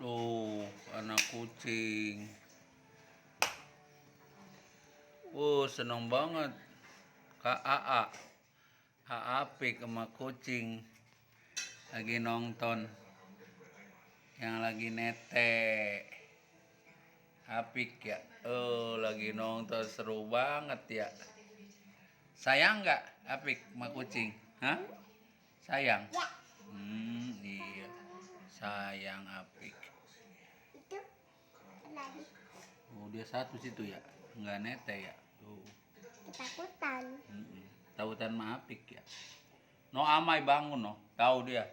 Oh, anak kucing. Seneng banget. Kak AA. Apik sama kucing. Lagi nonton. Yang lagi netek. Apik ya. Lagi nonton seru banget ya. Sayang nggak Apik sama kucing? Hah? Sayang? Ya. Iya. Sayang Apik. Itu lagi Dia satu situ ya. Nggak nete ya. ketakutan. Takutan sama Apik ya. No Amai bangun no. Tahu dia.